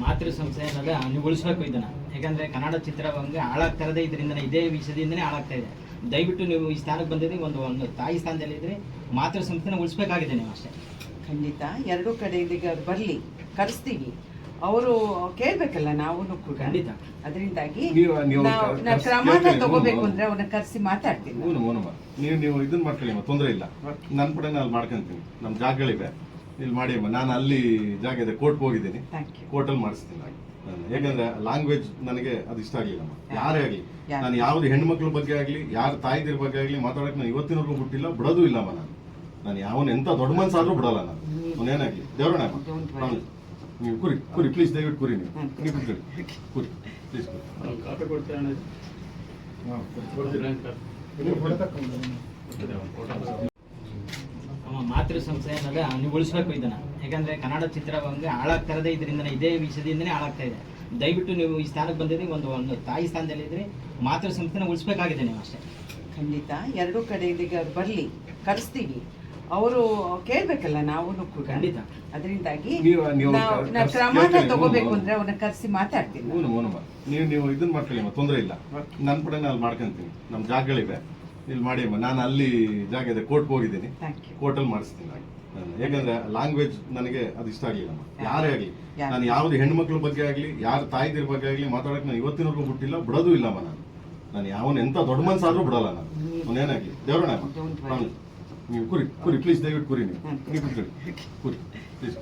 ಮಾತೃ ಸಂಸ್ಥೆ ಅನ್ನೋದು ನೀವು ಉಳಿಸ್ಬೇಕು ಇದನ್ನ. ಯಾಕಂದ್ರೆ ಕನ್ನಡ ಚಿತ್ರರಂಗ ಹಾಳಾಗ್ತಾ ಇರೋದೇ ಇದರಿಂದನೇ, ಇದೇ ವಿಷಯದಿಂದನೇ ಹಾಳಾಗ್ತಾ ಇದೆ. ದಯವಿಟ್ಟು ನೀವು ಈ ಸ್ಥಾನಕ್ಕೆ ಬಂದಿದ್ದೀರಿ, ಒಂದು ತಾಯಿ ಸ್ಥಾನದಲ್ಲಿ ಇದ್ರಿ, ಮಾತೃ ಸಂಸ್ಥೆನ ಉಳಿಸ್ಬೇಕಾಗಿದೆ ನೀವು ಅಷ್ಟೇ. ಖಂಡಿತ ಎರಡೂ ಕಡೆ ಇದೀಗ ಅವ್ರು ಬರಲಿ, ಕರೆಸ್ತೀವಿ. ಅವರು ಕೇಳ್ಬೇಕಲ್ಲ ನಾವು ಕೂಡ. ಖಂಡಿತ. ಅದರಿಂದಾಗಿ ನೀವು ಕ್ರಮನ ತಗೋಬೇಕು ಅಂದ್ರೆ ಅವ್ರನ್ನ ಕರೆಸಿ ಮಾತಾಡ್ತೀನಿ. ನೀವು ಇದನ್ನ ಮಾಡ್ಕೊಳ್ಳಿ, ತೊಂದರೆ ಇಲ್ಲ. ನನ್ನ ಕಡೆ ನಾನು ಮಾಡ್ಕೊಂತೀನಿ, ನಮ್ಮ ಜಾಗಗಳಿವೆ, ಇಲ್ಲಿ ಮಾಡಿ. ನಾನು ಅಲ್ಲಿ ಜಾಗ ಇದೆ, ಕೋರ್ಟ್ಗೆ ಹೋಗಿದ್ದೀನಿ, ಕೋರ್ಟಲ್ಲಿ ಮಾಡಿಸ್ತೀನಿ. ಯಾಕಂದ್ರೆ ಲ್ಯಾಂಗ್ವೇಜ್ ನನಗೆ ಅದು ಇಷ್ಟ ಆಗಲಿಲ್ಲ. ಯಾರೇ ಆಗಲಿ, ನಾನು ಯಾವ್ದು ಹೆಣ್ಮಕ್ಳ ಬಗ್ಗೆ ಆಗಲಿ, ಯಾರ ತಾಯಿದಿರ ಬಗ್ಗೆ ಆಗಲಿ ಮಾತಾಡಕ್ಕೆ ನಾನು ಇವತ್ತಿನವರೆಗೂ ಬಿಟ್ಟಿಲ್ಲ, ಬಿಡೋದು ಇಲ್ಲಮ್ಮ. ನಾನು ಯಾವನ್ ಎಂತ ದೊಡ್ಡ ಮನ್ಸಾದ್ರೂ ಬಿಡಲ್ಲ ನಾನು. ಅವನೇನಾಗ್ಲಿ ದೇವರಣ್ಣ, ನೀವು ಕುರಿ ಪ್ಲೀಸ್, ದಯವಿಟ್ಟು ಕುರಿ, ನೀವು ಕುರಿ ಪ್ಲೀಸ್ ಮಾತೃ ಸಂಸ್ಥೆ ಅನ್ನೋದು ನೀವು ಉಳಿಸ್ಬೇಕು ಇದನ್ನ. ಯಾಕಂದ್ರೆ ಕನ್ನಡ ಚಿತ್ರರಂಗ ಹಾಳಾಗ್ತಾ ಇರೋದೇ ಇದರಿಂದನೇ, ಇದೇ ವಿಷಯದಿಂದನೇ ಹಾಳಾಗ್ತಾ ಇದೆ. ದಯವಿಟ್ಟು ನೀವು ಈ ಸ್ಥಾನಕ್ಕೆ ಬಂದಿದ್ದೀರಿ, ಒಂದು ತಾಯಿ ಸ್ಥಾನದಲ್ಲಿ ಇದ್ರಿ, ಮಾತೃ ಸಂಸ್ಥೆನ ಉಳಿಸ್ಬೇಕಾಗಿದೆ ನೀವು ಅಷ್ಟೇ. ಖಂಡಿತ ಎರಡೂ ಕಡೆ ಇದೀಗ ಅವ್ರು ಬರಲಿ, ಕರೆಸ್ತೀವಿ. ಅವರು ಕೇಳ್ಬೇಕಲ್ಲ ನಾವು ಕೂಡ. ಖಂಡಿತ. ಅದರಿಂದಾಗಿ ಕ್ರಮನ ತಗೋಬೇಕು ಅಂದ್ರೆ ಅವ್ರನ್ನ ಕರೆಸಿ ಮಾತಾಡ್ತೀನಿ. ನೀವು ಇದನ್ನ ಮಾಡ್ಕೊಳ್ಳಿ, ತೊಂದರೆ ಇಲ್ಲ. ನನ್ನ ಕಡೆ ನಾನು ಮಾಡ್ಕೊಂತೀನಿ, ನಮ್ಮ ಜಾಗಗಳಿವೆ, ಇಲ್ಲಿ ಮಾಡಿ. ನಾನು ಅಲ್ಲಿ ಜಾಗ ಇದೆ, ಕೋರ್ಟ್ಗೆ ಹೋಗಿದ್ದೀನಿ, ಕೋರ್ಟಲ್ಲಿ ಮಾಡಿಸ್ತೀನಿ. ಯಾಕಂದ್ರೆ ಲ್ಯಾಂಗ್ವೇಜ್ ನನಗೆ ಅದು ಇಷ್ಟ ಆಗಲಿಲ್ಲ. ಯಾರೇ ಆಗಲಿ, ನಾನು ಯಾವ್ದು ಹೆಣ್ಮಕ್ಳ ಬಗ್ಗೆ ಆಗಲಿ, ಯಾರ ತಾಯಿದಿರ ಬಗ್ಗೆ ಆಗಲಿ ಮಾತಾಡಕ್ಕೆ ನಾನು ಇವತ್ತಿನವರೆಗೂ ಬಿಟ್ಟಿಲ್ಲ, ಬಿಡೋದು ಇಲ್ಲಮ್ಮ. ನಾನು ಯಾವನ್ ಎಂತ ದೊಡ್ಡ ಮನ್ಸಾದ್ರೂ ಬಿಡಲ್ಲ ನಾನು. ಅವನೇನಾಗ್ಲಿ ದೇವರಣ್ಣ, ನೀವು ಕುರಿ ಪ್ಲೀಸ್, ದಯವಿಟ್ಟು ಕುರಿ, ನೀವು ಕುರಿ ಪ್ಲೀಸ್.